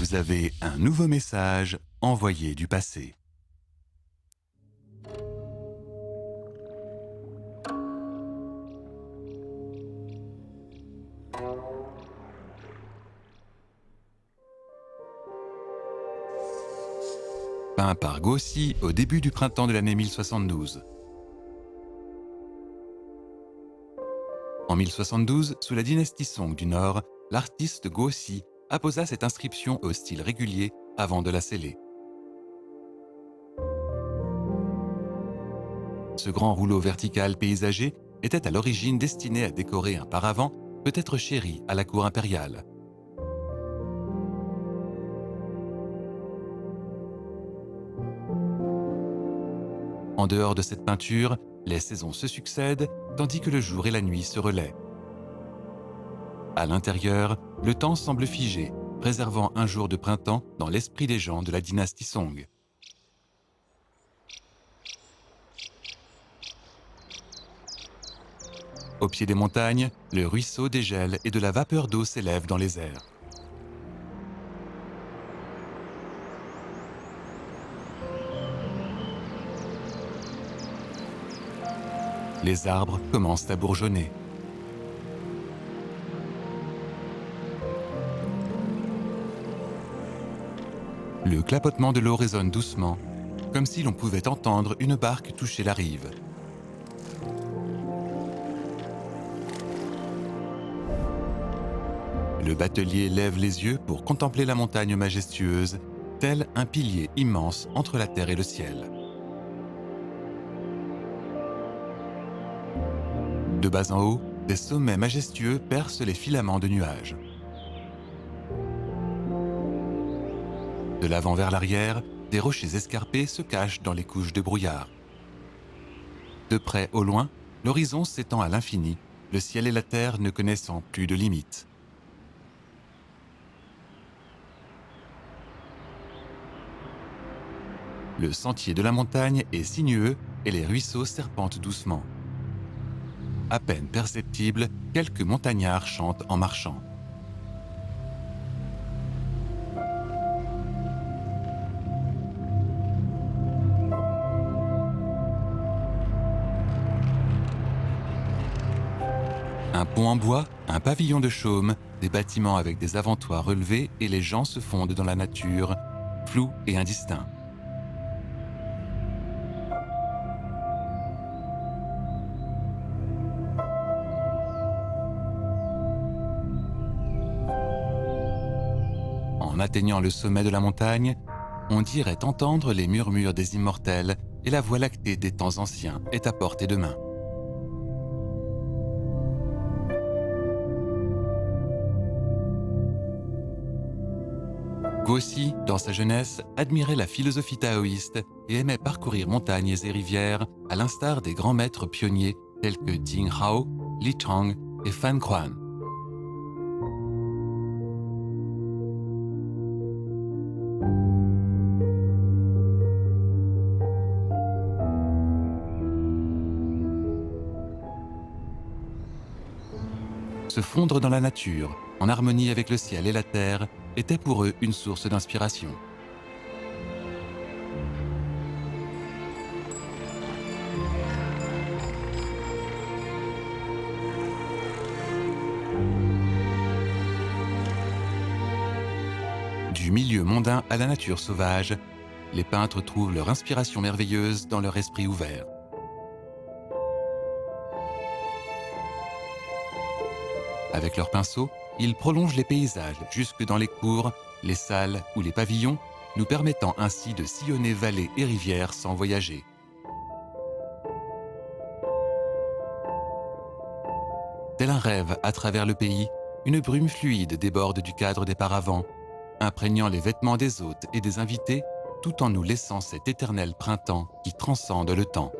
Vous avez un nouveau message envoyé du passé. Peint par Gauci au début du printemps de l'année 1072. En 1072, sous la dynastie Song du Nord, l'artiste Gauci apposa cette inscription au style régulier avant de la sceller. Ce grand rouleau vertical paysager était à l'origine destiné à décorer un paravent, peut-être chéri à la cour impériale. En dehors de cette peinture, les saisons se succèdent, tandis que le jour et la nuit se relaient. À l'intérieur, le temps semble figé, préservant un jour de printemps dans l'esprit des gens de la dynastie Song. Au pied des montagnes, le ruisseau dégèle et de la vapeur d'eau s'élève dans les airs. Les arbres commencent à bourgeonner. Le clapotement de l'eau résonne doucement, comme si l'on pouvait entendre une barque toucher la rive. Le batelier lève les yeux pour contempler la montagne majestueuse, tel un pilier immense entre la terre et le ciel. De bas en haut, des sommets majestueux percent les filaments de nuages. De l'avant vers l'arrière, des rochers escarpés se cachent dans les couches de brouillard. De près au loin, l'horizon s'étend à l'infini, le ciel et la terre ne connaissant plus de limites. Le sentier de la montagne est sinueux et les ruisseaux serpentent doucement. À peine perceptible, quelques montagnards chantent en marchant. Un pont en bois, un pavillon de chaume, des bâtiments avec des avantoirs relevés et les gens se fondent dans la nature, flous et indistincts. En atteignant le sommet de la montagne, on dirait entendre les murmures des immortels et la voie lactée des temps anciens est à portée de main. Gauci, dans sa jeunesse, admirait la philosophie taoïste et aimait parcourir montagnes et rivières à l'instar des grands maîtres pionniers tels que Jing Hao, Li Chang et Fan Quan. Se fondre dans la nature, en harmonie avec le ciel et la terre, était pour eux une source d'inspiration. Du milieu mondain à la nature sauvage, les peintres trouvent leur inspiration merveilleuse dans leur esprit ouvert. Avec leurs pinceaux, ils prolongent les paysages jusque dans les cours, les salles ou les pavillons, nous permettant ainsi de sillonner vallées et rivières sans voyager. Tel un rêve à travers le pays, une brume fluide déborde du cadre des paravents, imprégnant les vêtements des hôtes et des invités, tout en nous laissant cet éternel printemps qui transcende le temps.